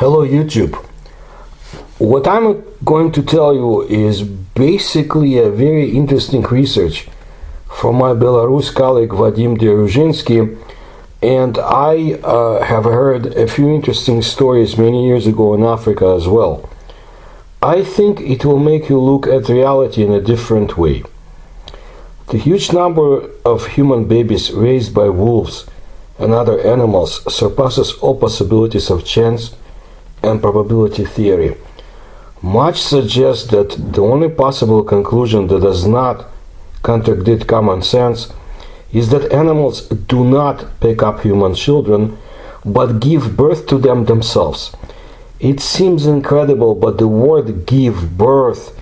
Hello YouTube. What I'm going to tell you is basically a very interesting research from my Belarus colleague Vadim Deruzhinsky, and I have heard a few interesting stories many years ago in Africa as well. I think it will make you look at reality in a different way. The huge number of human babies raised by wolves and other animals surpasses all possibilities of chance and probability theory. Much suggests that the only possible conclusion that does not contradict common sense is that animals do not pick up human children, but give birth to them themselves. It seems incredible, but the word give birth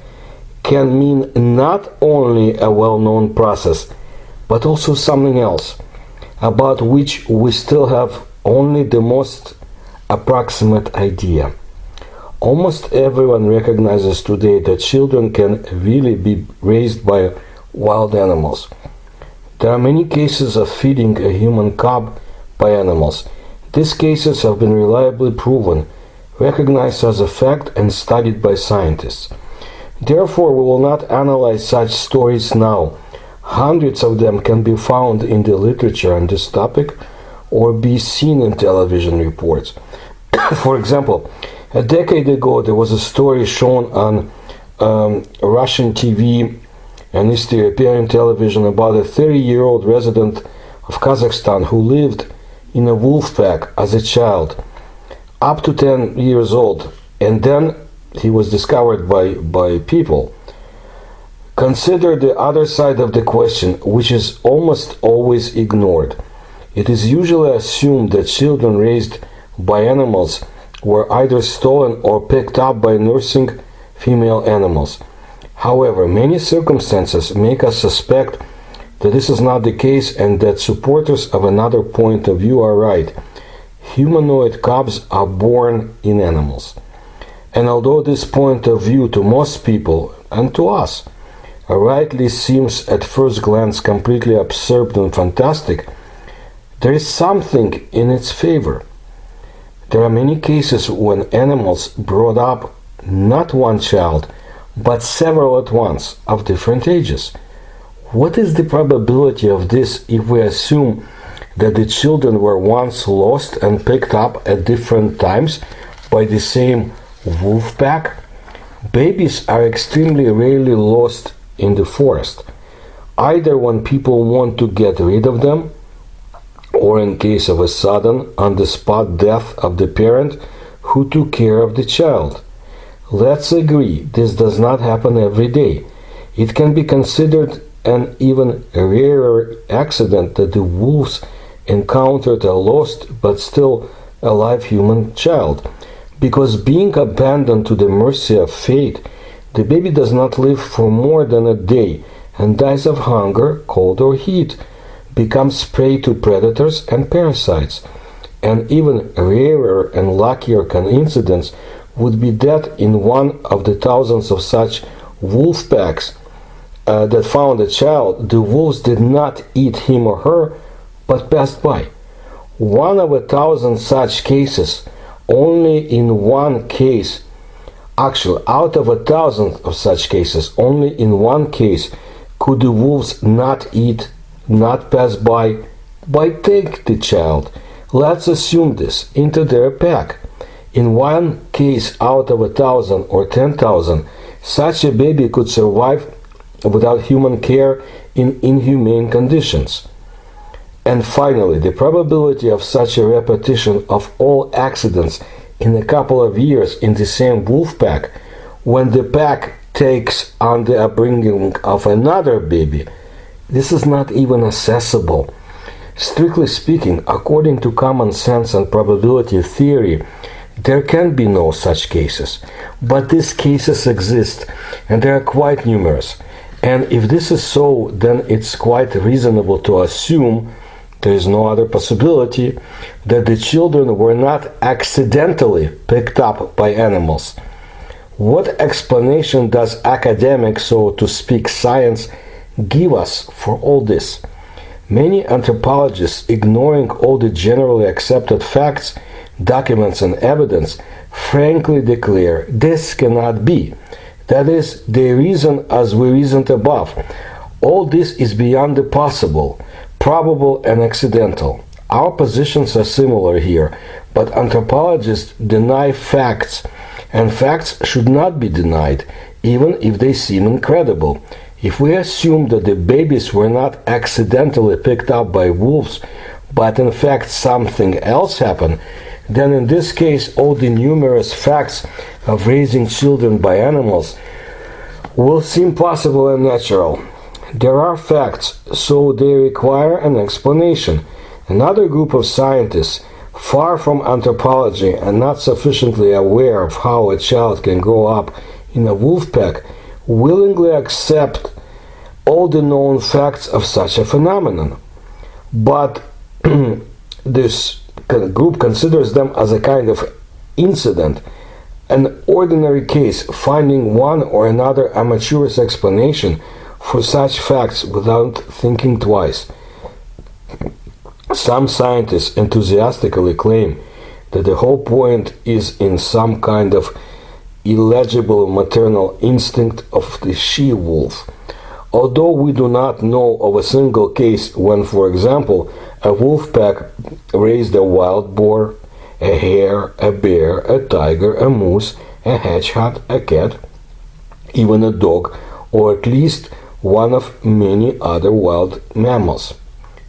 can mean not only a well-known process, but also something else, about which we still have only the most approximate idea. Almost everyone recognizes today that children can really be raised by wild animals. There are many cases of feeding a human cub by animals. These cases have been reliably proven, recognized as a fact, and studied by scientists. Therefore, we will not analyze such stories now. Hundreds of them can be found in the literature on this topic or be seen in television reports. For example, a decade ago there was a story shown on Russian TV and East European television about a 30-year-old resident of Kazakhstan who lived in a wolf pack as a child, up to 10 years old, and then he was discovered by people. Consider the other side of the question, which is almost always ignored. It is usually assumed that children raised by animals were either stolen or picked up by nursing female animals. However, many circumstances make us suspect that this is not the case and that supporters of another point of view are right. Humanoid cubs are born in animals. And although this point of view to most people, and to us, rightly seems at first glance completely absurd and fantastic, there is something in its favor. There are many cases when animals brought up not one child, but several at once, of different ages. What is the probability of this if we assume that the children were once lost and picked up at different times by the same wolf pack? Babies are extremely rarely lost in the forest, either when people want to get rid of them, or in case of a sudden, on-the-spot death of the parent who took care of the child. Let's agree, this does not happen every day. It can be considered an even rarer accident that the wolves encountered a lost but still alive human child, because being abandoned to the mercy of fate, the baby does not live for more than a day and dies of hunger, cold, or heat, becomes prey to predators and parasites. An even rarer and luckier coincidence would be that in one of the thousands of such wolf packs that found a child, the wolves did not eat him or her, but passed by. One of 1,000 such cases, only in one case, actually out of 1,000 of such cases, only in one case could the wolves not eat, not pass by, but take the child. Let's assume this into their pack. In one case out of 1,000 or 10,000, such a baby could survive without human care in inhumane conditions. And finally, the probability of such a repetition of all accidents in a couple of years in the same wolf pack, when the pack takes on the upbringing of another baby, this is not even accessible. Strictly speaking, according to common sense and probability theory, there can be no such cases. But these cases exist, and they are quite numerous. And if this is so, then it's quite reasonable to assume there is no other possibility that the children were not accidentally picked up by animals. What explanation does academic, so to speak, science give us for all this? Many anthropologists, ignoring all the generally accepted facts, documents and evidence, frankly declare this cannot be. That is, they reason as we reasoned above. All this is beyond the possible, probable, and accidental. Our positions are similar here, but anthropologists deny facts, and facts should not be denied, even if they seem incredible. If we assume that the babies were not accidentally picked up by wolves, but in fact something else happened, then in this case all the numerous facts of raising children by animals will seem possible and natural. There are facts, so they require an explanation. Another group of scientists, far from anthropology and not sufficiently aware of how a child can grow up in a wolf pack, willingly accept all the known facts of such a phenomenon. But this group considers them as a kind of incident, an ordinary case, finding one or another amateur's explanation for such facts without thinking twice. Some scientists enthusiastically claim that the whole point is in some kind of illegible maternal instinct of the she-wolf. Although we do not know of a single case when, for example, a wolf pack raised a wild boar, a hare, a bear, a tiger, a moose, a hedgehog, a cat, even a dog, or at least one of many other wild mammals.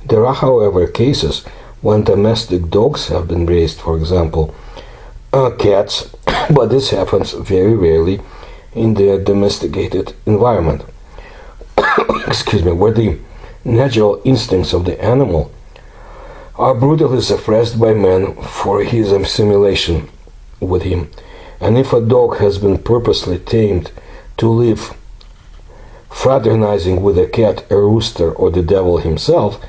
There are, however, cases when domestic dogs have been raised, for example, cats, but this happens very rarely in the domesticated environment. Where the natural instincts of the animal are brutally suppressed by man for his assimilation with him. And if a dog has been purposely tamed to live fraternizing with a cat, a rooster, or the devil himself,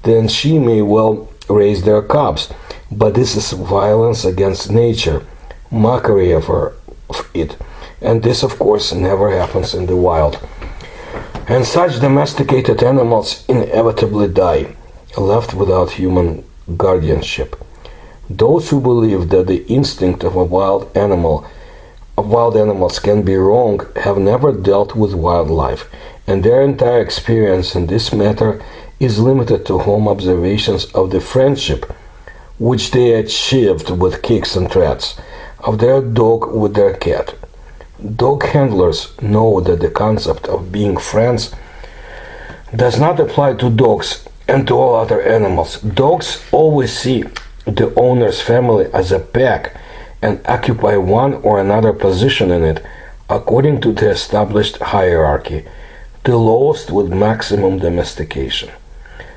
then she may well raise their cubs. But this is violence against nature, mockery of it. And this, of course, never happens in the wild. And such domesticated animals inevitably die, left without human guardianship. Those who believe that the instinct of wild animals can be wrong have never dealt with wildlife, and their entire experience in this matter is limited to home observations of the friendship which they achieved with kicks and threats, of their dog with their cat. Dog handlers know that the concept of being friends does not apply to dogs and to all other animals. Dogs always see the owner's family as a pack and occupy one or another position in it according to the established hierarchy, the lowest with maximum domestication.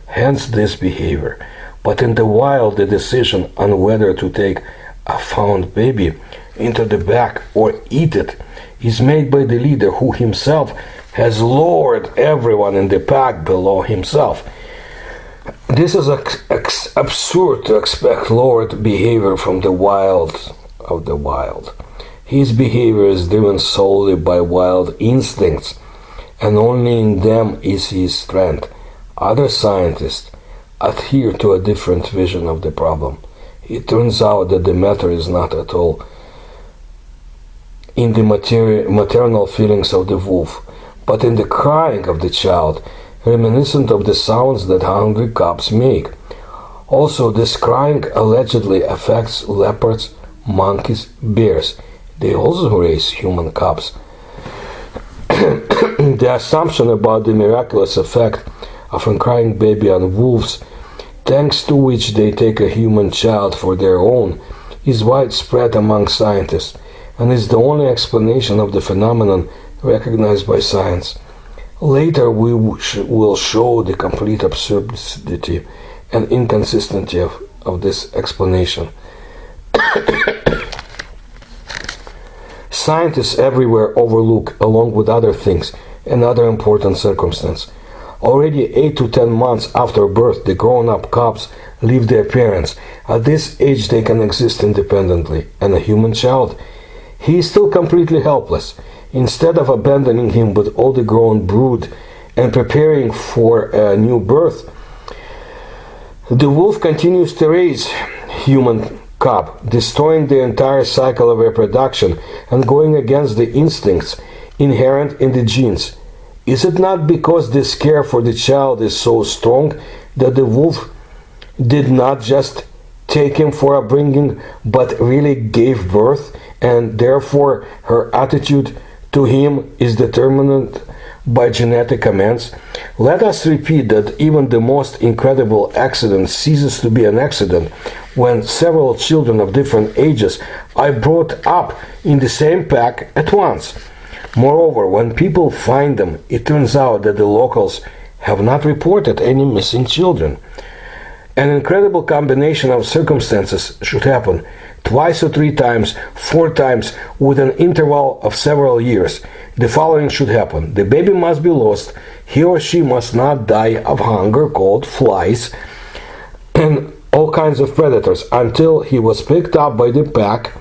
Hence this behavior. But in the wild, the decision on whether to take a found baby into the pack or eat it is made by the leader, who himself has lowered everyone in the pack below himself. This is absurd to expect lowered behavior from the wild of the wild. His behavior is driven solely by wild instincts, and only in them is his strength. Other scientists adhere to a different vision of the problem. It turns out that the matter is not at all in the maternal feelings of the wolf, but in the crying of the child, reminiscent of the sounds that hungry cubs make. Also, this crying allegedly affects leopards, monkeys, bears. They also raise human cubs. The assumption about the miraculous effect of a crying baby on wolves, thanks to which they take a human child for their own, is widespread among scientists, and is the only explanation of the phenomenon recognized by science. Later we will show the complete absurdity and inconsistency of this explanation. Scientists everywhere overlook, along with other things, another important circumstance. Already 8 to 10 months after birth, the grown-up cubs leave their parents. At this age they can exist independently, and a human child, he is still completely helpless. Instead of abandoning him with all the grown brood and preparing for a new birth, the wolf continues to raise human cub, destroying the entire cycle of reproduction and going against the instincts inherent in the genes? Is it not because this care for the child is so strong that the wolf did not just take him for upbringing, but really gave birth, and therefore her attitude to him is determined by genetic commands? Let us repeat that even the most incredible accident ceases to be an accident when several children of different ages are brought up in the same pack at once. Moreover, when people find them, it turns out that the locals have not reported any missing children. An incredible combination of circumstances should happen twice or 3 times, 4 times, with an interval of several years. The following should happen: the baby must be lost, he or she must not die of hunger, cold, flies, and all kinds of predators until he was picked up by the pack.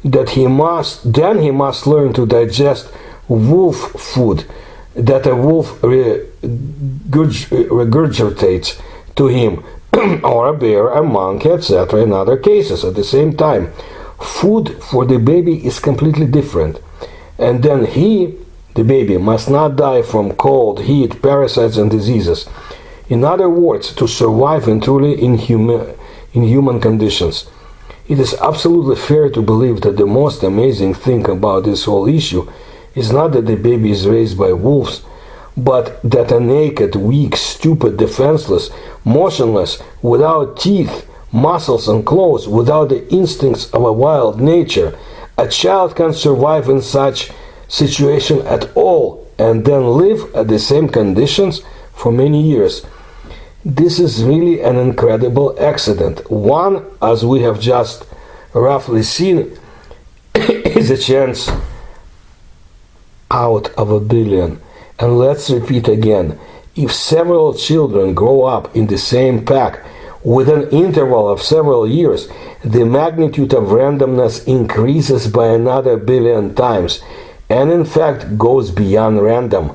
That he must learn to digest wolf food that a wolf regurgitates to him, or a bear, a monkey, etc. in other cases at the same time. Food for the baby is completely different. And then he, the baby, must not die from cold, heat, parasites, and diseases. In other words, to survive in truly inhuman conditions. It is absolutely fair to believe that the most amazing thing about this whole issue is not that the baby is raised by wolves, but that a naked, weak, stupid, defenseless, motionless, without teeth, muscles, and claws, without the instincts of a wild nature, a child can survive in such situation at all and then live at the same conditions for many years. This is really an incredible accident. One, as we have just roughly seen, is a chance out of a billion. And let's repeat again, if several children grow up in the same pack with an interval of several years, the magnitude of randomness increases by another billion times, and in fact goes beyond random.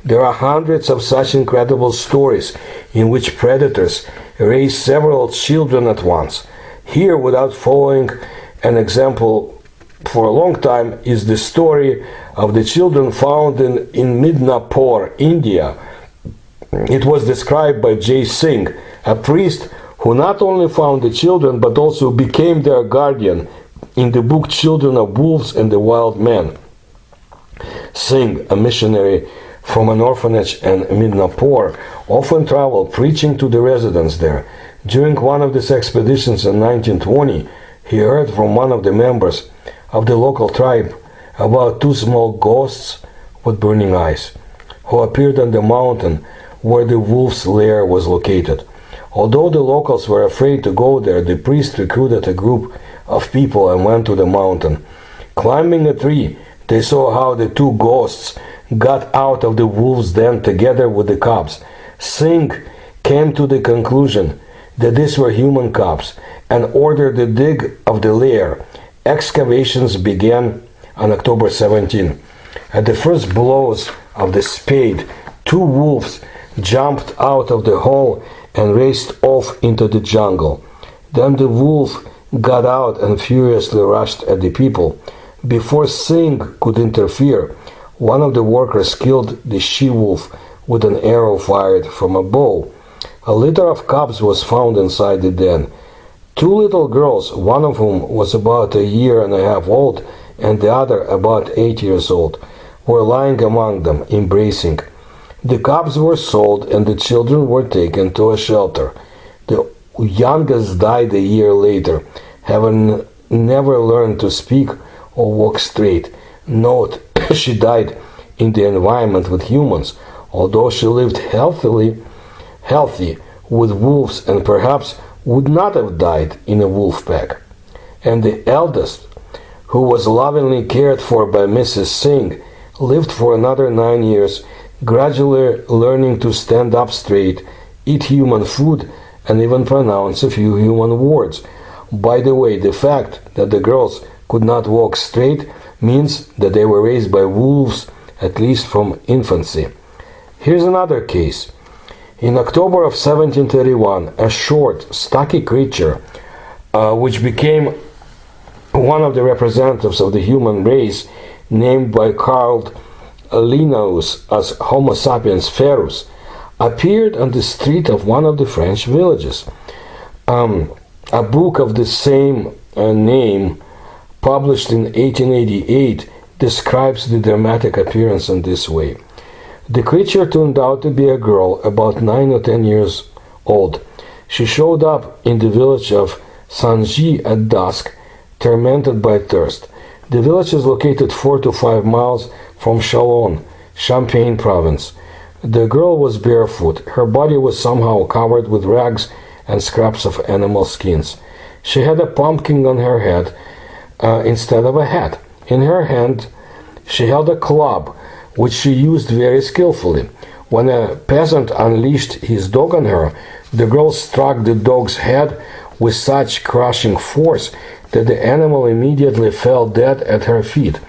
There are hundreds of such incredible stories in which predators raise several children at once. Here, without following an example for a long time, is the story of the children found in Midnapore, India. It was described by Jay Singh, a priest who not only found the children but also became their guardian in the book Children of Wolves and the Wild Men. Singh, a missionary from an orphanage in Midnapore, often traveled preaching to the residents there. During one of these expeditions in 1920, he heard from one of the members of the local tribe about 2 small ghosts with burning eyes, who appeared on the mountain where the wolf's lair was located. Although the locals were afraid to go there, the priest recruited a group of people and went to the mountain. Climbing a tree, they saw how the 2 ghosts got out of the wolf's den together with the cubs. Singh came to the conclusion that these were human cubs and ordered the dig of the lair. Excavations began on October 17. At the first blows of the spade, 2 wolves jumped out of the hole and raced off into the jungle. Then the wolf got out and furiously rushed at the people. Before Singh could interfere, one of the workers killed the she-wolf with an arrow fired from a bow. A litter of cubs was found inside the den. 2 little girls, one of whom was about 1.5 years old and the other about 8 years old, were lying among them, embracing. The cubs were sold and the children were taken to a shelter. The youngest died a year later, having never learned to speak or walk straight. Note, she died in the environment with humans, although she lived healthy with wolves and perhaps would not have died in a wolf pack. And the eldest, who was lovingly cared for by Mrs. Singh, lived for another 9 years, gradually learning to stand up straight, eat human food, and even pronounce a few human words. By the way, the fact that the girls could not walk straight means that they were raised by wolves, at least from infancy. Here's another case. In October of 1731, a short, stocky creature, which became one of the representatives of the human race, named by Carl Linnaeus as Homo sapiens ferus, appeared on the street of one of the French villages. A book of the same name, published in 1888, describes the dramatic appearance in this way. The creature turned out to be a girl about 9 or 10 years old. She showed up in the village of Saint-Gilles at dusk, tormented by thirst. The village is located 4 to 5 miles from Chalon, Champagne province. The girl was barefoot. Her body was somehow covered with rags and scraps of animal skins. She had a pumpkin on her head instead of a hat. In her hand, she held a club, which she used very skillfully. When a peasant unleashed his dog on her, the girl struck the dog's head with such crushing force that the animal immediately fell dead at her feet.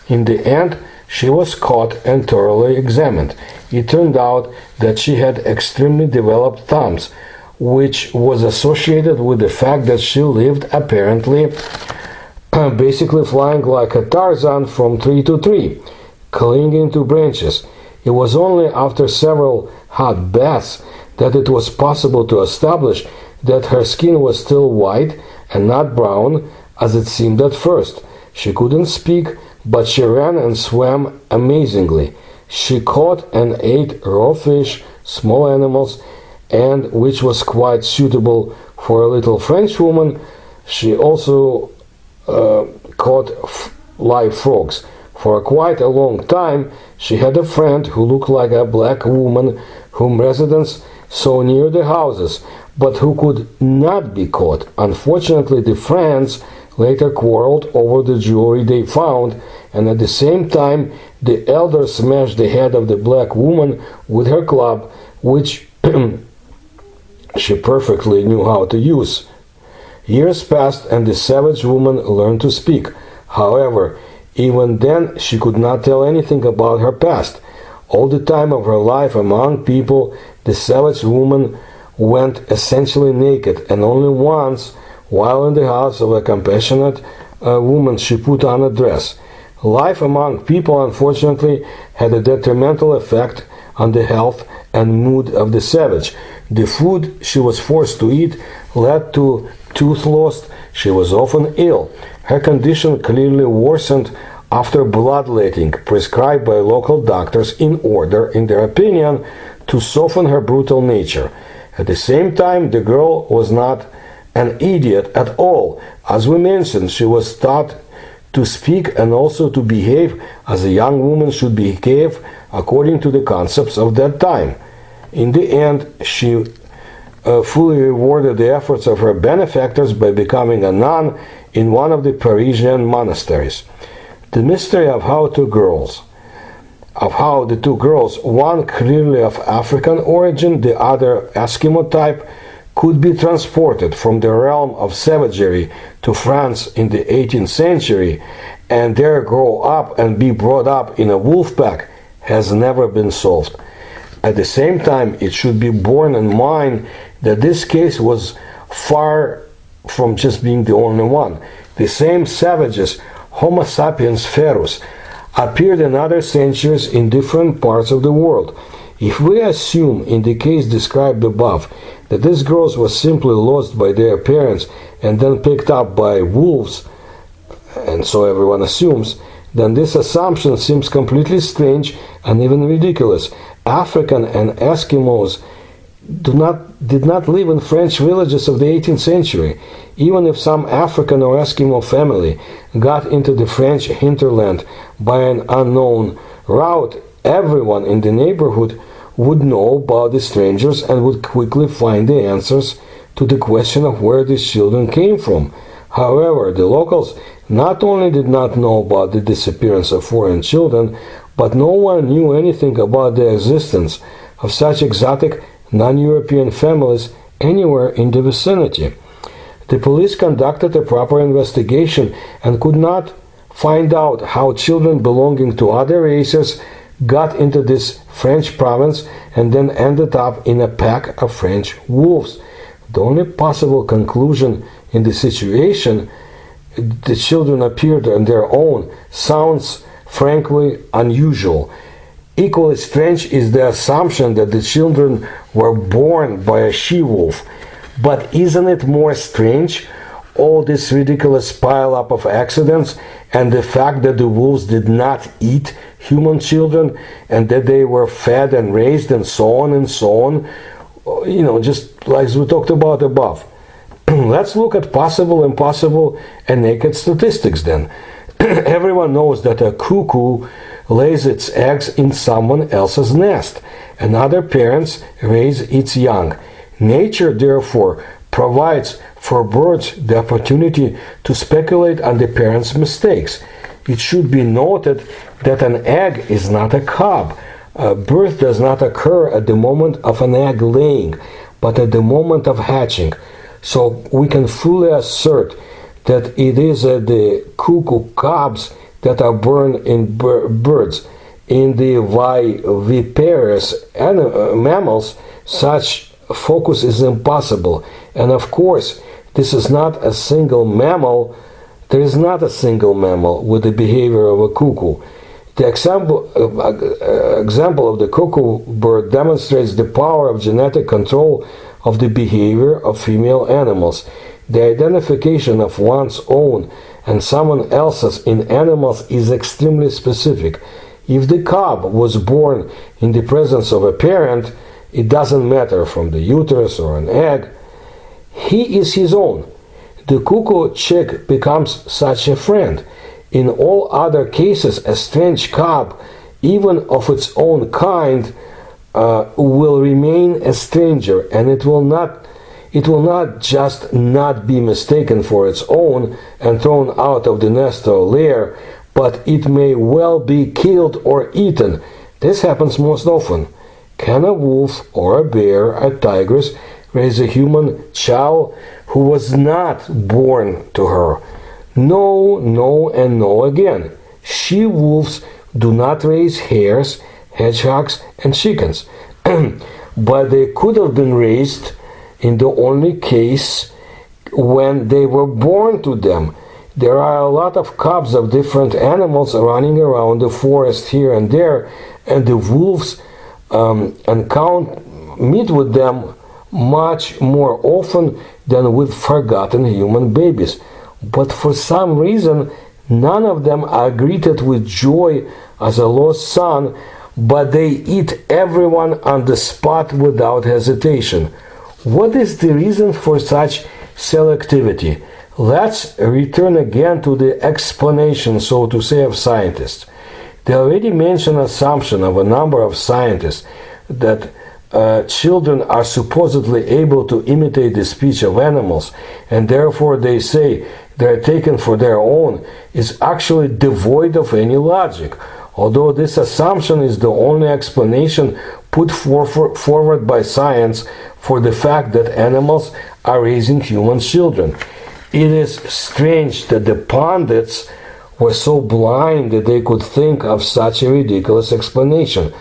In the end, she was caught and thoroughly examined. It turned out that she had extremely developed thumbs, which was associated with the fact that she lived apparently basically flying like a Tarzan from tree to tree, clinging to branches. It was only after several hot baths that it was possible to establish that her skin was still white and not brown, as it seemed at first. She couldn't speak, but she ran and swam amazingly. She caught and ate raw fish, small animals, and, which was quite suitable for a little French woman, she also caught live frogs. For quite a long time, she had a friend who looked like a black woman whom residents saw near the houses, but who could not be caught. Unfortunately, the friends later quarreled over the jewelry they found, and at the same time, the elder smashed the head of the black woman with her club, which she perfectly knew how to use. Years passed, and the savage woman learned to speak. However, even then, she could not tell anything about her past. All the time of her life among people, the savage woman went essentially naked, and only once, while in the house of a compassionate woman, she put on a dress. Life among people, unfortunately, had a detrimental effect on the health and mood of the savage. The food she was forced to eat led to tooth loss. She was often ill. Her condition clearly worsened after bloodletting prescribed by local doctors in order, in their opinion, to soften her brutal nature. At the same time, the girl was not an idiot at all. As we mentioned, she was taught to speak and also to behave as a young woman should behave according to the concepts of that time. In the end, she fully rewarded the efforts of her benefactors by becoming a nun in one of the Parisian monasteries. The mystery of how the two girls, one clearly of African origin, the other Eskimo type, could be transported from the realm of savagery to France in the 18th century and there grow up and be brought up in a wolf pack has never been solved. At the same time, it should be borne in mind that this case was far from just being the only one. The same savages, Homo sapiens ferus, appeared in other centuries in different parts of the world. If we assume, in the case described above, that these girls were simply lost by their parents and then picked up by wolves, and so everyone assumes, then this assumption seems completely strange and even ridiculous. African and Eskimos did not live in French villages of the 18th century. Even if some African or Eskimo family got into the French hinterland by an unknown route, everyone in the neighborhood would know about the strangers and would quickly find the answers to the question of where these children came from. However, the locals not only did not know about the disappearance of foreign children, but no one knew anything about the existence of such exotic non-European families anywhere in the vicinity. The police conducted a proper investigation and could not find out how children belonging to other races got into this French province and then ended up in a pack of French wolves. The only possible conclusion in the situation the children appeared on their own sounds frankly unusual. Equally strange is the assumption that the children were born by a she-wolf. But isn't it more strange, all this ridiculous pile-up of accidents and the fact that the wolves did not eat human children and that they were fed and raised and so on and so on, just like we talked about above. Let's look at possible, impossible, and naked statistics then. Everyone knows that a cuckoo lays its eggs in someone else's nest, and other parents raise its young. Nature, therefore, provides for birds the opportunity to speculate on the parents' mistakes. It should be noted that an egg is not a cub. Birth does not occur at the moment of an egg laying, but at the moment of hatching. So we can fully assert that it is the cuckoo cubs that are born in birds. In the viviparous mammals, such focus is impossible. And of course, this is not a single mammal. There is not a single mammal with the behavior of a cuckoo. The example of the cuckoo bird demonstrates the power of genetic control of the behavior of female animals. The identification of one's own and someone else's in animals is extremely specific. If the cub was born in the presence of a parent, it doesn't matter from the uterus or an egg, he is his own. The cuckoo chick becomes such a friend. In all other cases, a strange cub, even of its own kind, will remain a stranger, and it will not just not be mistaken for its own and thrown out of the nest or lair, but it may well be killed or eaten. This happens most often. Can a wolf or a bear, a tigress, raise a human child who was not born to her? No, no, and no again. She-wolves do not raise hares, hedgehogs, and chickens. But they could have been raised in the only case when they were born to them. There are a lot of cubs of different animals running around the forest here and there, and the wolves meet with them much more often than with forgotten human babies. But for some reason, none of them are greeted with joy as a lost son, but they eat everyone on the spot without hesitation. What is the reason for such selectivity? Let's return again to the explanation, so to say, of scientists. The already mentioned assumption of a number of scientists that children are supposedly able to imitate the speech of animals, and therefore they say they are taken for their own, is actually devoid of any logic. Although this assumption is the only explanation put forward by science for the fact that animals are raising human children. It is strange that the pundits were so blind that they could think of such a ridiculous explanation.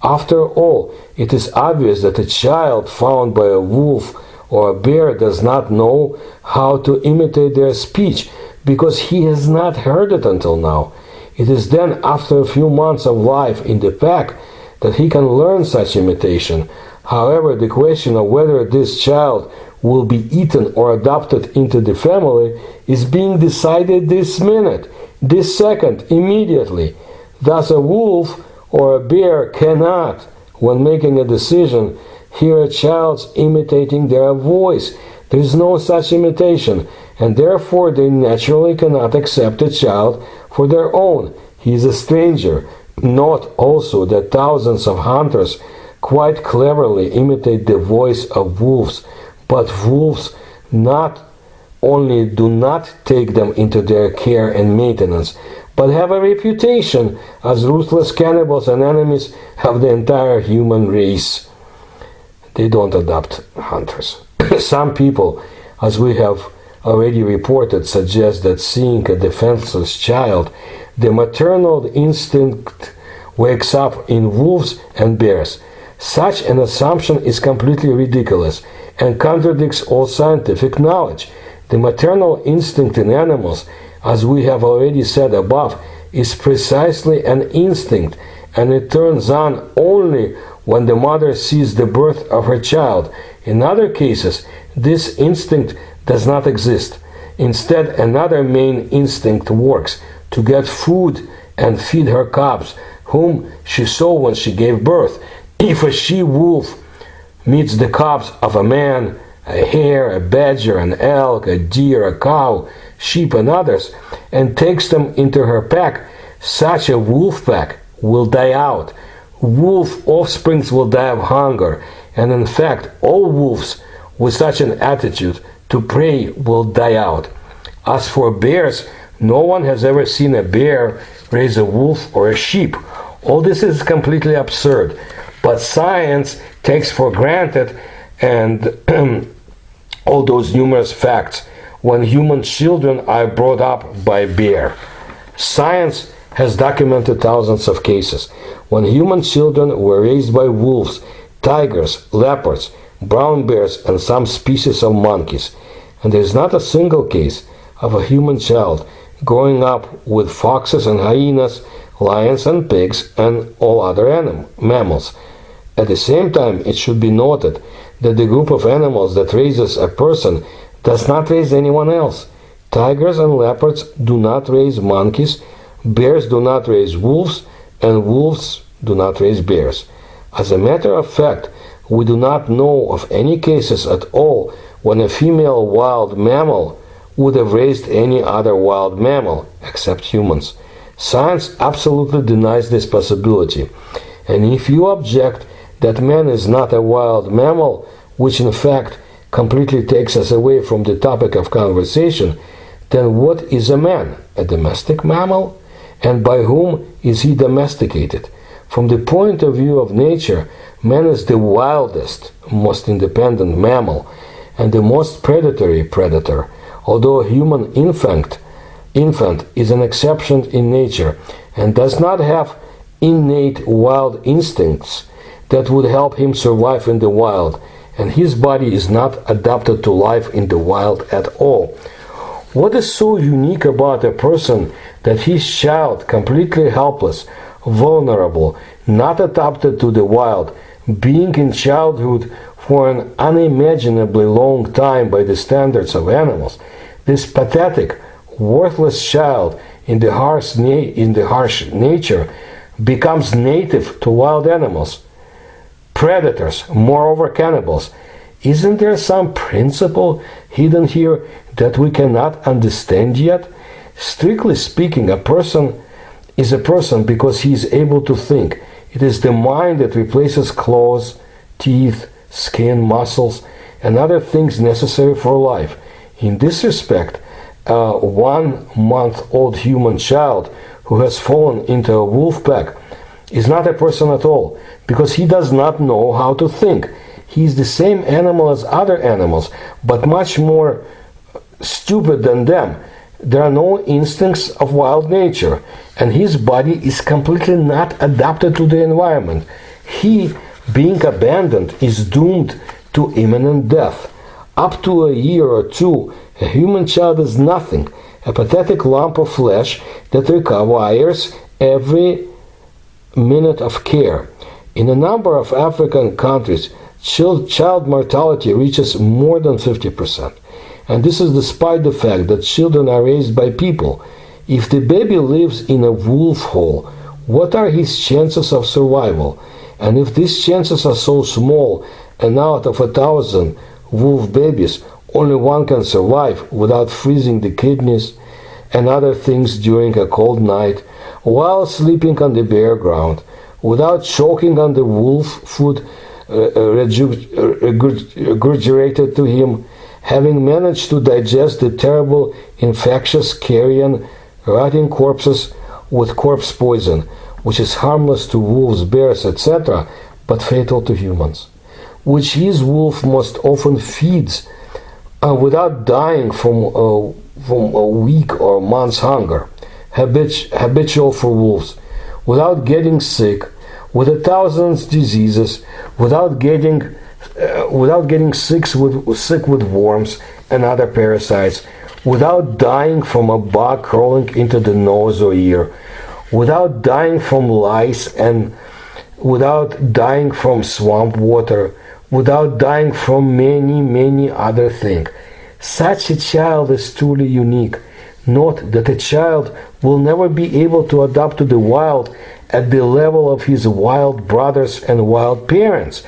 After all, it is obvious that a child found by a wolf or a bear does not know how to imitate their speech because he has not heard it until now. It is then after a few months of life in the pack that he can learn such imitation. However, the question of whether this child will be eaten or adopted into the family is being decided this minute, this second, immediately. Thus a wolf or a bear cannot, when making a decision, hear a child's imitating their voice. There is no such imitation, and therefore they naturally cannot accept a child for their own. He is a stranger. Note also that thousands of hunters quite cleverly imitate the voice of wolves, but wolves not only do not take them into their care and maintenance, but have a reputation as ruthless cannibals and enemies of the entire human race. They don't adopt hunters. Some people, as we have already reported, suggest that seeing a defenseless child, the maternal instinct wakes up in wolves and bears. Such an assumption is completely ridiculous and contradicts all scientific knowledge. The maternal instinct in animals, as we have already said above, is precisely an instinct, and it turns on only when the mother sees the birth of her child. In other cases, this instinct does not exist. Instead, another main instinct works to get food and feed her cubs, whom she saw when she gave birth. If a she-wolf meets the cubs of a man, a hare, a badger, an elk, a deer, a cow, sheep, and others, and takes them into her pack, such a wolf pack will die out. Wolf offsprings will die of hunger, and in fact, all wolves with such an attitude to prey will die out. As for bears, no one has ever seen a bear raise a wolf or a sheep. All this is completely absurd, but science takes for granted and all those numerous facts when human children are brought up by a bear. Science has documented thousands of cases when human children were raised by wolves, tigers, leopards, brown bears, and some species of monkeys. And there is not a single case of a human child growing up with foxes and hyenas, lions and pigs, and all other mammals. At the same time, it should be noted that the group of animals that raises a person does not raise anyone else. Tigers and leopards do not raise monkeys, bears do not raise wolves, and wolves do not raise bears. As a matter of fact, we do not know of any cases at all when a female wild mammal would have raised any other wild mammal except humans. Science absolutely denies this possibility. And if you object that man is not a wild mammal, which in fact completely takes us away from the topic of conversation, then what is a man? A domestic mammal? And by whom is he domesticated? From the point of view of nature, man is the wildest, most independent mammal, and the most predatory predator, although a human infant is an exception in nature and does not have innate wild instincts that would help him survive in the wild, and his body is not adapted to life in the wild at all. What is so unique about a person that his child, completely helpless, vulnerable, not adapted to the wild, being in childhood for an unimaginably long time by the standards of animals, this pathetic, worthless child in the harsh nature becomes native to wild animals, predators, moreover cannibals. Isn't there some principle hidden here that we cannot understand yet? Strictly speaking, a person is a person because he is able to think. It is the mind that replaces claws, teeth, skin, muscles, and other things necessary for life. In this respect, a 1-month-old human child who has fallen into a wolf pack is not a person at all, because he does not know how to think. He is the same animal as other animals, but much more stupid than them. There are no instincts of wild nature, and his body is completely not adapted to the environment. He, being abandoned, is doomed to imminent death. Up to a year or two, a human child is nothing, a pathetic lump of flesh that requires every minute of care. In a number of African countries, child mortality reaches more than 50%. And this is despite the fact that children are raised by people. If the baby lives in a wolf hole, what are his chances of survival? And if these chances are so small, and out of 1,000 wolf babies, only one can survive without freezing the kidneys and other things during a cold night, while sleeping on the bare ground, without choking on the wolf food regurgitated to him, having managed to digest the terrible infectious carrion rotting corpses with corpse poison, which is harmless to wolves, bears, etc., but fatal to humans, which his wolf most often feeds without dying from a week or month's hunger, habitual for wolves, without getting sick, with 1,000 diseases, without getting sick with worms and other parasites, without dying from a bug crawling into the nose or ear, without dying from lice, and without dying from swamp water, without dying from many other things. Such a child is truly unique. Note that a child will never be able to adapt to the wild at the level of his wild brothers and wild parents.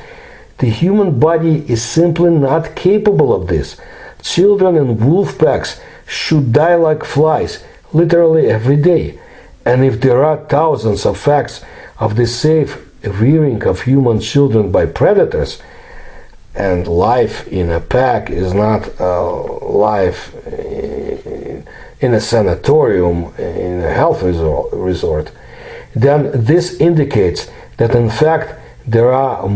The human body is simply not capable of this. Children in wolf packs should die like flies, literally every day. And if there are thousands of facts of the safe rearing of human children by predators, and life in a pack is not life in a sanatorium, in a health resort, then this indicates that in fact there are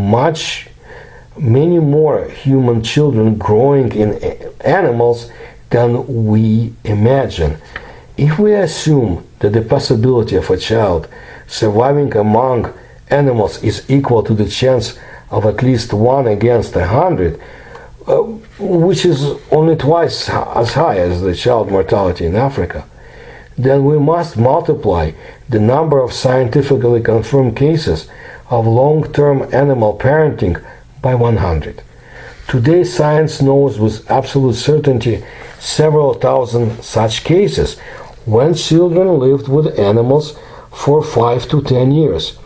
many more human children growing in animals than we imagine. If we assume that the possibility of a child surviving among animals is equal to the chance of at least 1 against 100, which is only twice as high as the child mortality in Africa, then we must multiply the number of scientifically confirmed cases of long-term animal parenting by 100. Today, science knows with absolute certainty several thousand such cases when children lived with animals for 5 to 10 years.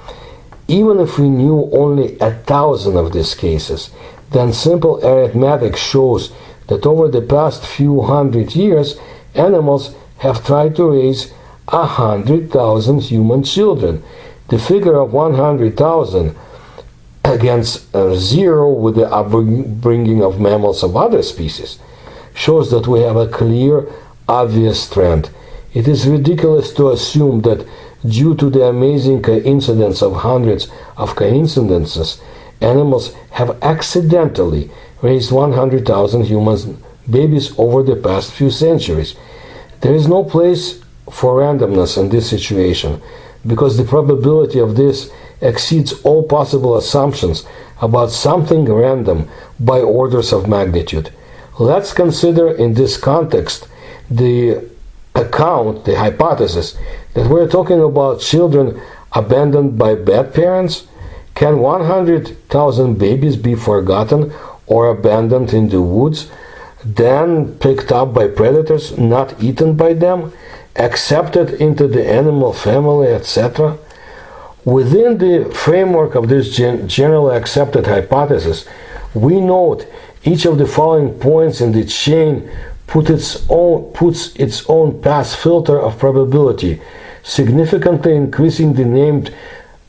Even if we knew only 1,000 of these cases, then simple arithmetic shows that over the past few hundred years, animals have tried to raise 100,000 human children. The figure of 100,000 against 0 with the upbringing of mammals of other species shows that we have a clear, obvious trend. It is ridiculous to assume that due to the amazing coincidence of hundreds of coincidences, animals have accidentally raised 100,000 human babies over the past few centuries. There is no place for randomness in this situation, because the probability of this exceeds all possible assumptions about something random by orders of magnitude. Let's consider in this context the hypothesis that we're talking about children abandoned by bad parents. Can 100,000 babies be forgotten or abandoned in the woods, then picked up by predators, not eaten by them, accepted into the animal family, etc.? Within the framework of this generally accepted hypothesis, we note each of the following points in the chain puts its own pass filter of probability, significantly increasing the named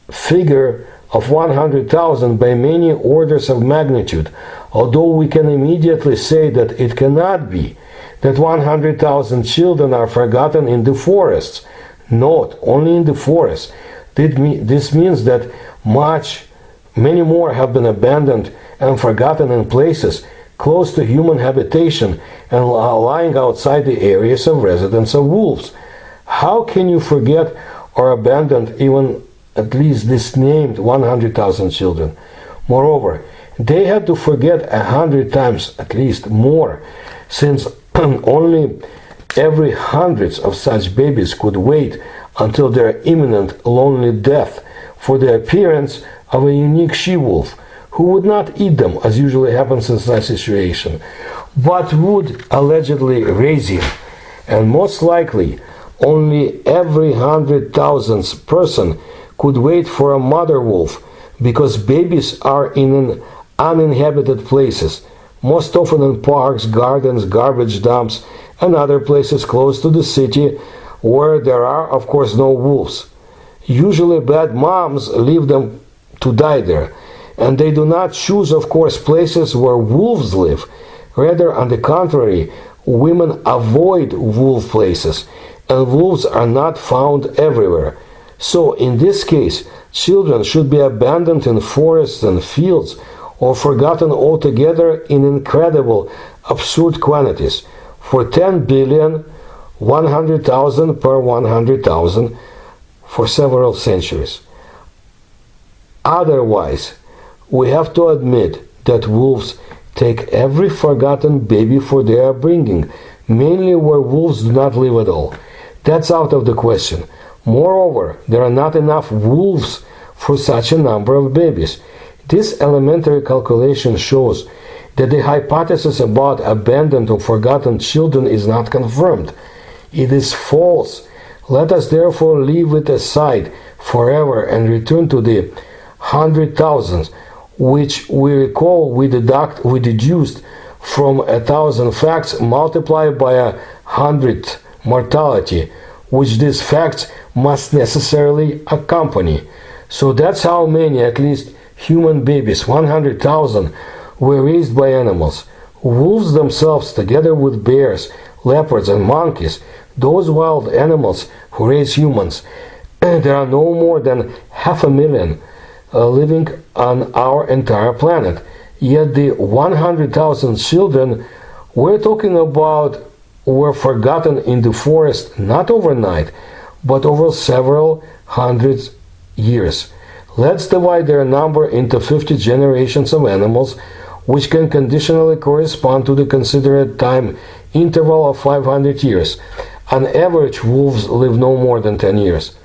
figure of 100,000 by many orders of magnitude, although we can immediately say that it cannot be that 100,000 children are forgotten in the forests. Note, only in the forests. This means that many more have been abandoned and forgotten in places close to human habitation and lying outside the areas of residence of wolves. How can you forget or abandon even at least this named 100,000 children? Moreover, they had to forget 100 times at least more, since only every hundreds of such babies could wait until their imminent lonely death for the appearance of a unique she-wolf, who would not eat them, as usually happens in such situation, but would allegedly raise him. And most likely, only every 100,000th person could wait for a mother wolf, because babies are in uninhabited places, most often in parks, gardens, garbage dumps, and other places close to the city where there are, of course, no wolves. Usually bad moms leave them to die there, and they do not choose, of course, places where wolves live. Rather, on the contrary, women avoid wolf places, and wolves are not found everywhere. So, in this case, children should be abandoned in forests and fields, or forgotten altogether in incredible, absurd quantities, for 10 billion, 100,000 per 100,000, for several centuries. Otherwise, we have to admit that wolves take every forgotten baby for their upbringing, mainly where wolves do not live at all. That's out of the question. Moreover, there are not enough wolves for such a number of babies. This elementary calculation shows that the hypothesis about abandoned or forgotten children is not confirmed. It is false. Let us therefore leave it aside forever and return to the 100,000s, which we recall we deduced from 1,000 facts multiplied by 100 mortality, which these facts must necessarily accompany. So that's how many, at least human babies, 100,000, were raised by animals. Wolves themselves, together with bears, leopards, and monkeys, those wild animals who raise humans, there are no more than 500,000 living on our entire planet. Yet the 100,000 children we're talking about were forgotten in the forest not overnight, but over several hundred years. Let's divide their number into 50 generations of animals, which can conditionally correspond to the considered time interval of 500 years. On average, wolves live no more than 10 years.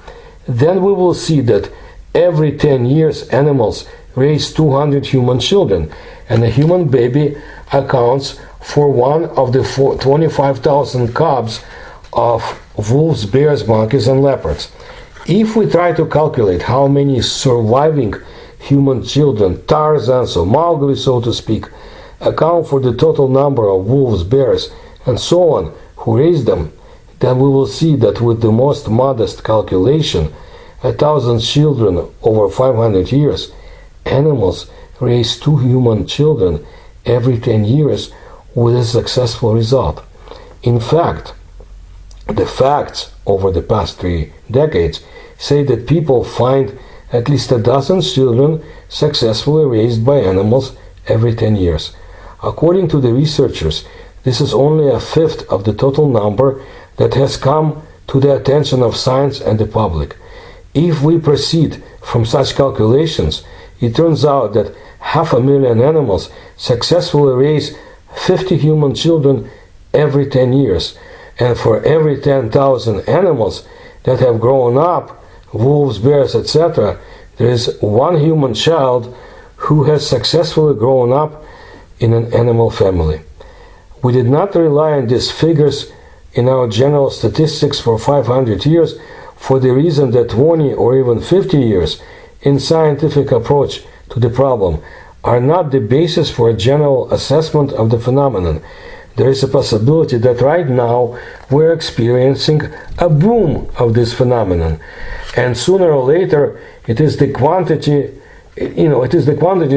Then we will see that every 10 years animals raise 200 human children, and a human baby accounts for one of the 25,000 cubs of wolves, bears, monkeys, and leopards. If we try to calculate how many surviving human children, Tarzans or Mowgli, so to speak, account for the total number of wolves, bears, and so on who raised them, then we will see that with the most modest calculation, 1,000 children over 500 years, animals raise 2 human children every 10 years with a successful result. In fact, the facts over the past 3 decades say that people find at least 12 children successfully raised by animals every 10 years. According to the researchers, this is only a fifth of the total number that has come to the attention of science and the public. If we proceed from such calculations, it turns out that 500,000 animals successfully raise 50 human children every 10 years. And for every 10,000 animals that have grown up, wolves, bears, etc., there is one human child who has successfully grown up in an animal family. We did not rely on these figures in our general statistics for 500 years for the reason that 20 or even 50 years in scientific approach to the problem are not the basis for a general assessment of the phenomenon. There is a possibility that right now we're experiencing a boom of this phenomenon, and sooner or later it is the quantity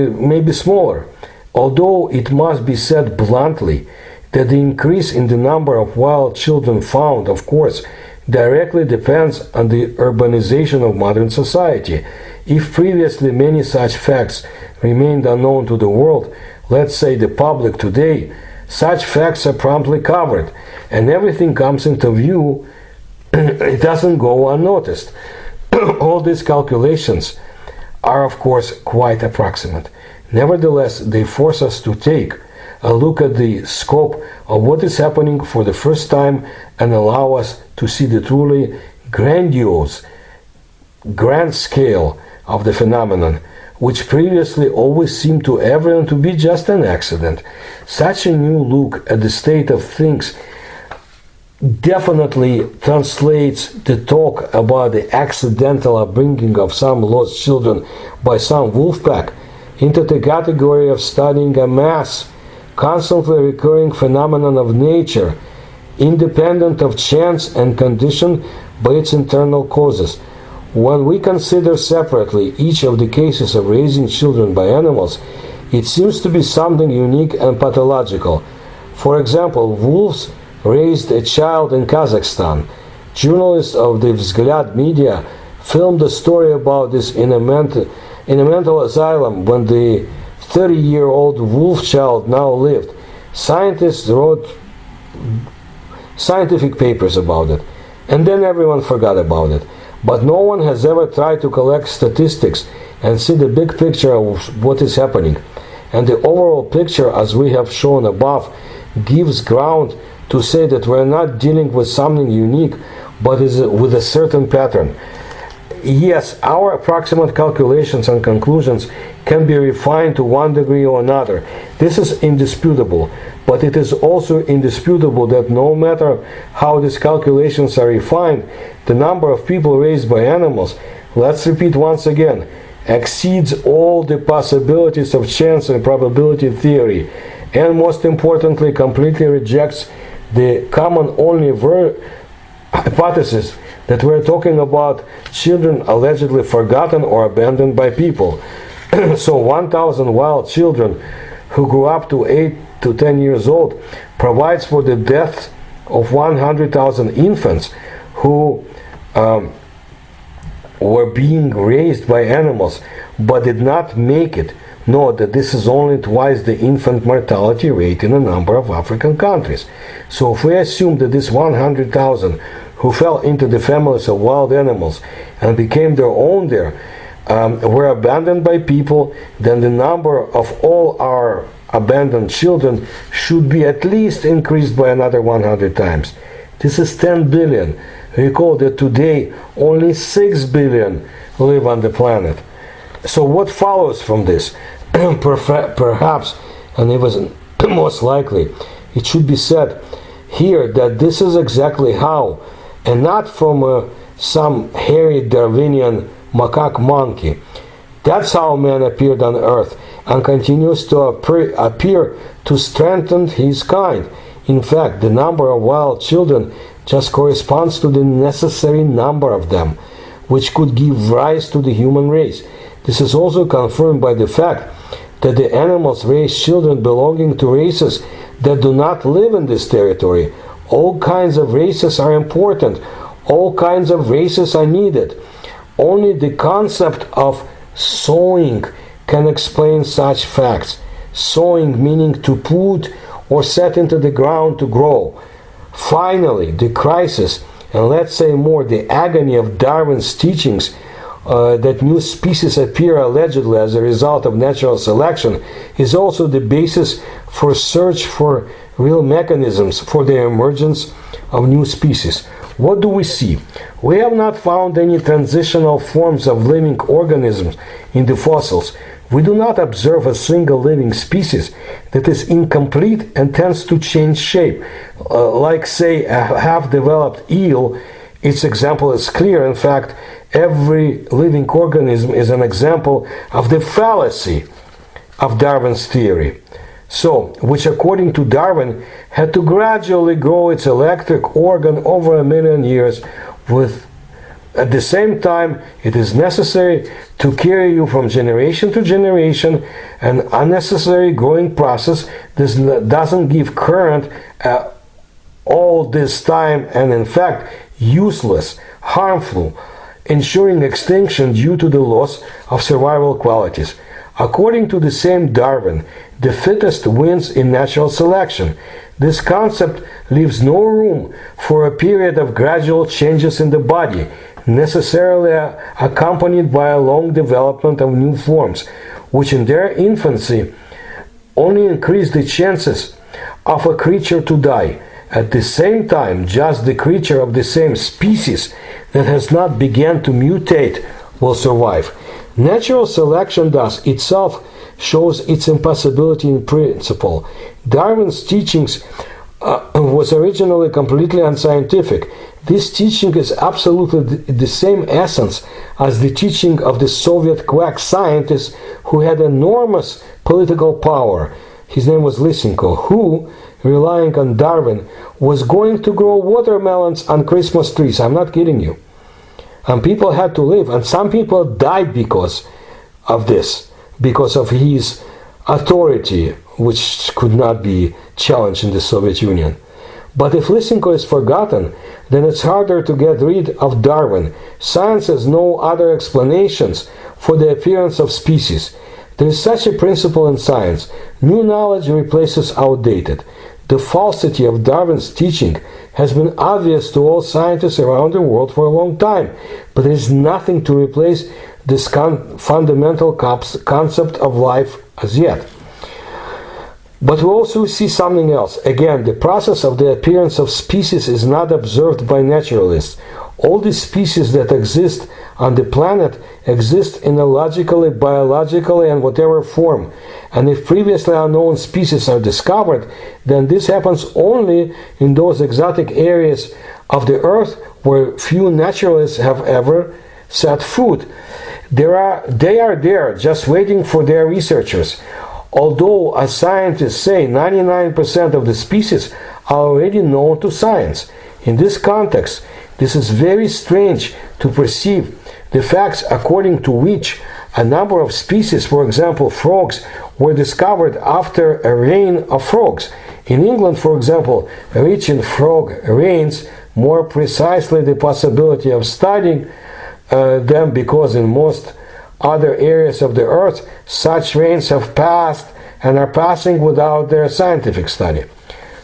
may be smaller, although it must be said bluntly that the increase in the number of wild children found, of course, directly depends on the urbanization of modern society. If previously many such facts remained unknown to the world, let's say the public today, such facts are promptly covered, and everything comes into view. It doesn't go unnoticed. All these calculations are, of course, quite approximate. Nevertheless, they force us to take a look at the scope of what is happening for the first time and allow us to see the truly grandiose, grand scale of the phenomenon, which previously always seemed to everyone to be just an accident. Such a new look at the state of things definitely translates the talk about the accidental upbringing of some lost children by some wolf pack into the category of studying a mass, constantly recurring phenomenon of nature, independent of chance and conditioned by its internal causes. When we consider separately each of the cases of raising children by animals, it seems to be something unique and pathological. For example, wolves raised a child in Kazakhstan. Journalists of the Vzglyad media filmed a story about this in a mental asylum when the 30-year-old wolf child now lived. Scientists wrote scientific papers about it, and then everyone forgot about it. But no one has ever tried to collect statistics and see the big picture of what is happening. and the overall picture, as we have shown above, gives ground to say that we're not dealing with something unique, but is with a certain pattern. Yes, our approximate calculations and conclusions can be refined to one degree or another. This is indisputable, but it is also indisputable that no matter how these calculations are refined, the number of people raised by animals, let's repeat once again, exceeds all the possibilities of chance and probability theory, and most importantly, completely rejects the common only hypothesis that we're talking about children allegedly forgotten or abandoned by people. So 1,000 wild children who grew up to 8 to 10 years old provides for the death of 100,000 infants who were being raised by animals but did not make it. Note that this is only twice the infant mortality rate in a number of African countries. So if we assume that this 100,000 who fell into the families of wild animals and became their own there were abandoned by people, then the number of all our abandoned children should be at least increased by another 100 times. This is 10 billion. Recall that today only 6 billion live on the planet. So what follows from this? Perhaps, and even most likely, it should be said here that this is exactly how, and not from some hairy Darwinian macaque monkey. That's how man appeared on earth and continues to appear to strengthen his kind. In fact, the number of wild children just corresponds to the necessary number of them, which could give rise to the human race. This is also confirmed by the fact that the animals raise children belonging to races that do not live in this territory. All kinds of races are important. All kinds of races are needed. Only the concept of sowing can explain such facts. Sowing meaning to put or set into the ground to grow. Finally, the crisis, and let's say more, the agony of Darwin's teachings that new species appear allegedly as a result of natural selection is also the basis for search for real mechanisms for the emergence of new species. What do we see? We have not found any transitional forms of living organisms in the fossils. We do not observe a single living species that is incomplete and tends to change shape. Like, say, a half-developed eel, its example is clear. In fact, every living organism is an example of the fallacy of Darwin's theory. So, which according to Darwin had to gradually grow its electric organ over 1 million years with at the same time it is necessary to carry you from generation to generation, an unnecessary growing process. This doesn't give current all this time and in fact useless, harmful, ensuring extinction due to the loss of survival qualities. According to the same Darwin, the fittest wins in natural selection. This concept leaves no room for a period of gradual changes in the body, necessarily accompanied by a long development of new forms, which in their infancy only increase the chances of a creature to die. At the same time, just the creature of the same species that has not begun to mutate will survive. Natural selection thus itself shows its impossibility in principle. Darwin's teachings was originally completely unscientific. This teaching is absolutely the same essence as the teaching of the Soviet quack scientist who had enormous political power. His name was Lysenko, who, relying on Darwin, was going to grow watermelons on Christmas trees. I'm not kidding you. And people had to live, and some people died because of this, because of his authority, which could not be challenged in the Soviet Union. But if Lysenko is forgotten, then it's harder to get rid of Darwin. Science has no other explanations for the appearance of species. There is such a principle in science. New knowledge replaces outdated. The falsity of Darwin's teaching has been obvious to all scientists around the world for a long time, but there is nothing to replace this fundamental concept of life as yet. But we also see something else. Again, the process of the appearance of species is not observed by naturalists. All the species that exist on the planet exist in a logically, biologically, and whatever form. And if previously unknown species are discovered, then this happens only in those exotic areas of the earth where few naturalists have ever set foot. They are there, just waiting for their researchers. Although, as scientists say, 99% of the species are already known to science. In this context, this is very strange to perceive the facts according to which a number of species, for example frogs, were discovered after a rain of frogs. In England, for example, rich in frog rains, more precisely the possibility of studying them, because in most other areas of the earth such rains have passed and are passing without their scientific study.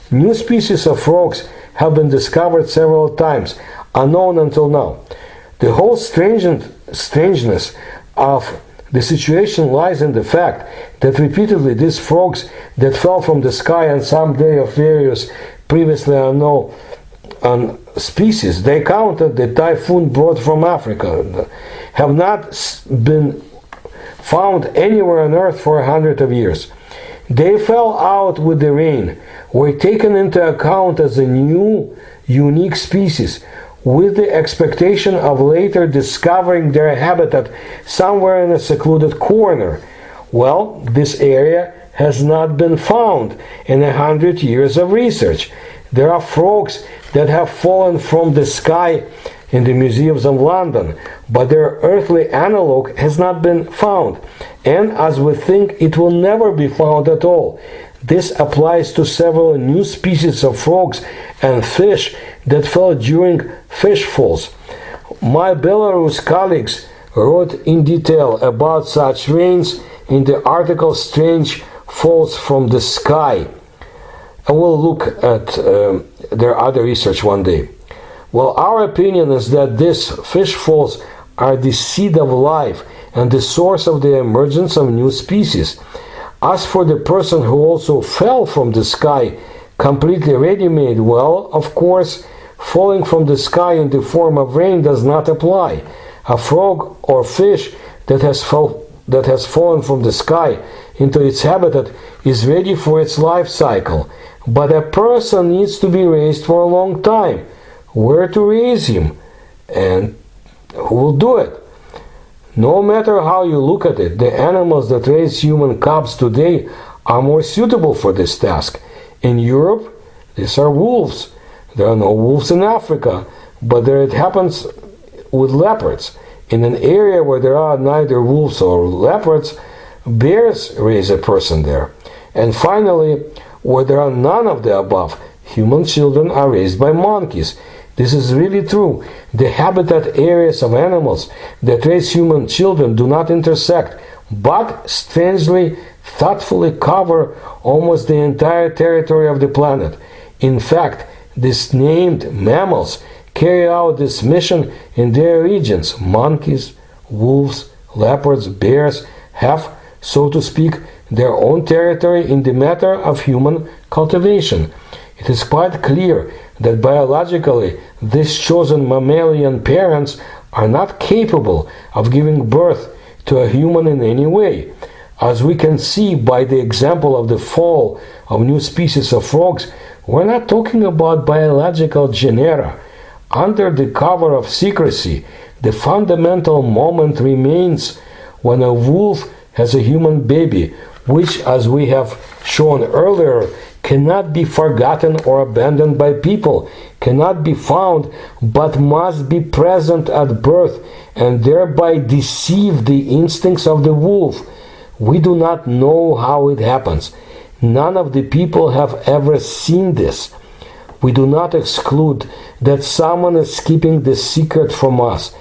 New species of frogs have been discovered several times, unknown until now. The whole strangeness of the situation lies in the fact that repeatedly these frogs that fell from the sky on some day of various previously unknown species they counted the typhoon brought from Africa have not been found anywhere on earth for 100 of years. They fell out with the rain, were taken into account as a new, unique species, with the expectation of later discovering their habitat somewhere in a secluded corner. Well, this area has not been found in 100 years of research. There are frogs that have fallen from the sky in the museums of London, but their earthly analog has not been found, and as we think it will never be found at all. This applies to several new species of frogs and fish that fell during fish falls. My Belarus colleagues wrote in detail about such rains in the article Strange Falls from the Sky. I will look at their other research one day. Well, our opinion is that these fish falls are the seed of life and the source of the emergence of new species. As for the person who also fell from the sky, completely ready-made, well, of course, falling from the sky in the form of rain does not apply. A frog or fish that has fallen from the sky into its habitat is ready for its life cycle. But a person needs to be raised for a long time. Where to raise him? And who will do it? No matter how you look at it, the animals that raise human cubs today are more suitable for this task. In Europe, these are wolves. There are no wolves in Africa, but there it happens with leopards. In an area where there are neither wolves or leopards, bears raise a person there. And finally, where there are none of the above, human children are raised by monkeys. This is really true. The habitat areas of animals that raise human children do not intersect, but strangely, thoughtfully cover almost the entire territory of the planet. In fact, these named mammals carry out this mission in their regions. Monkeys, wolves, leopards, bears have, so to speak, their own territory in the matter of human cultivation. It is quite clear that biologically these chosen mammalian parents are not capable of giving birth to a human in any way. As we can see by the example of the fall of new species of frogs, we're not talking about biological genera. Under the cover of secrecy, the fundamental moment remains when a wolf has a human baby, which, as we have shown earlier, cannot be forgotten or abandoned by people, cannot be found, but must be present at birth and thereby deceive the instincts of the wolf. We do not know how it happens. None of the people have ever seen this. We do not exclude that someone is keeping the secret from us.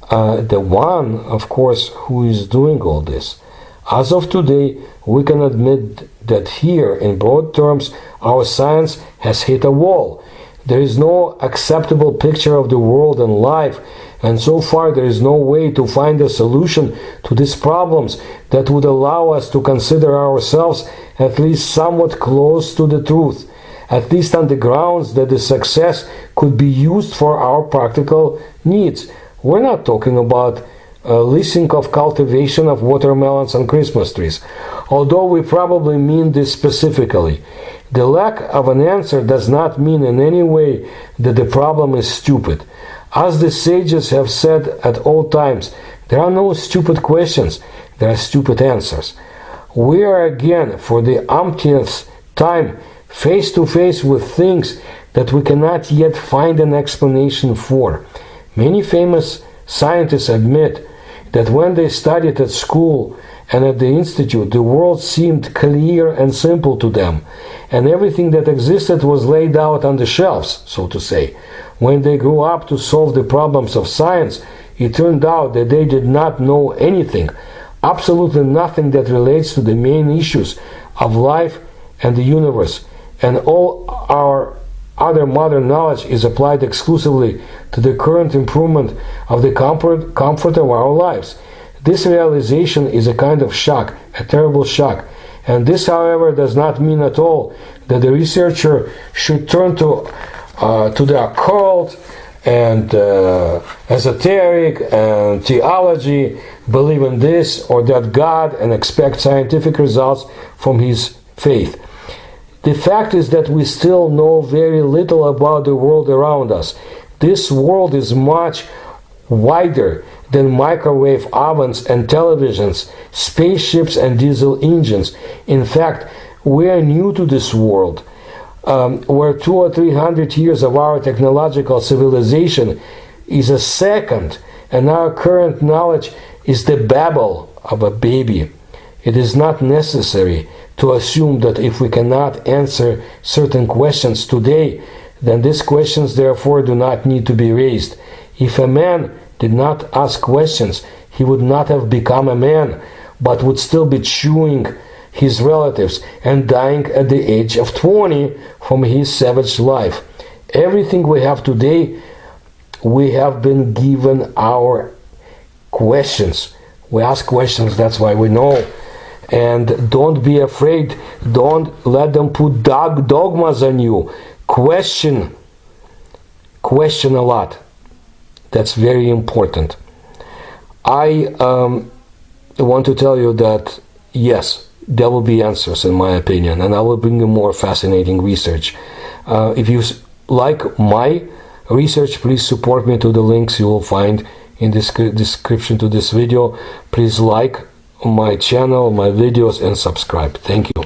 The one, of course, who is doing all this. As of today, we can admit that here, in broad terms, our science has hit a wall. There is no acceptable picture of the world and life and so far there is no way to find a solution to these problems that would allow us to consider ourselves at least somewhat close to the truth, at least on the grounds that the success could be used for our practical needs. We're not talking about leasing of cultivation of watermelons on Christmas trees, although we probably mean this specifically. The lack of an answer does not mean in any way that the problem is stupid. As the sages have said at all times, there are no stupid questions, there are stupid answers. We are again, for the umpteenth time, face to face with things that we cannot yet find an explanation for. Many famous scientists admit that when they studied at school and at the institute, the world seemed clear and simple to them, and everything that existed was laid out on the shelves, so to say. When they grew up to solve the problems of science, it turned out that they did not know anything, absolutely nothing that relates to the main issues of life and the universe, and all our other modern knowledge is applied exclusively to the current improvement of the comfort of our lives. This realization is a kind of shock, a terrible shock. And this, however, does not mean at all that the researcher should turn to the occult and esoteric and theology, believe in this or that God, and expect scientific results from his faith. The fact is that we still know very little about the world around us. This world is much wider than microwave ovens and televisions, spaceships and diesel engines. In fact, we are new to this world, where 200 or 300 years of our technological civilization is a second, and our current knowledge is the babble of a baby. It is not necessary to assume that if we cannot answer certain questions today, then these questions therefore do not need to be raised. If a man did not ask questions, he would not have become a man, but would still be chewing his relatives and dying at the age of 20 from his savage life. Everything we have today, we have been given our questions. We ask questions, that's why we know. And don't be afraid. Don't let them put dogmas on you. Question a lot. That's very important. I want to tell you that, yes, there will be answers in my opinion, and I will bring you more fascinating research. If you like my research, please support me to the links you will find in the description to this video. Please like my channel, my videos, and subscribe. Thank you.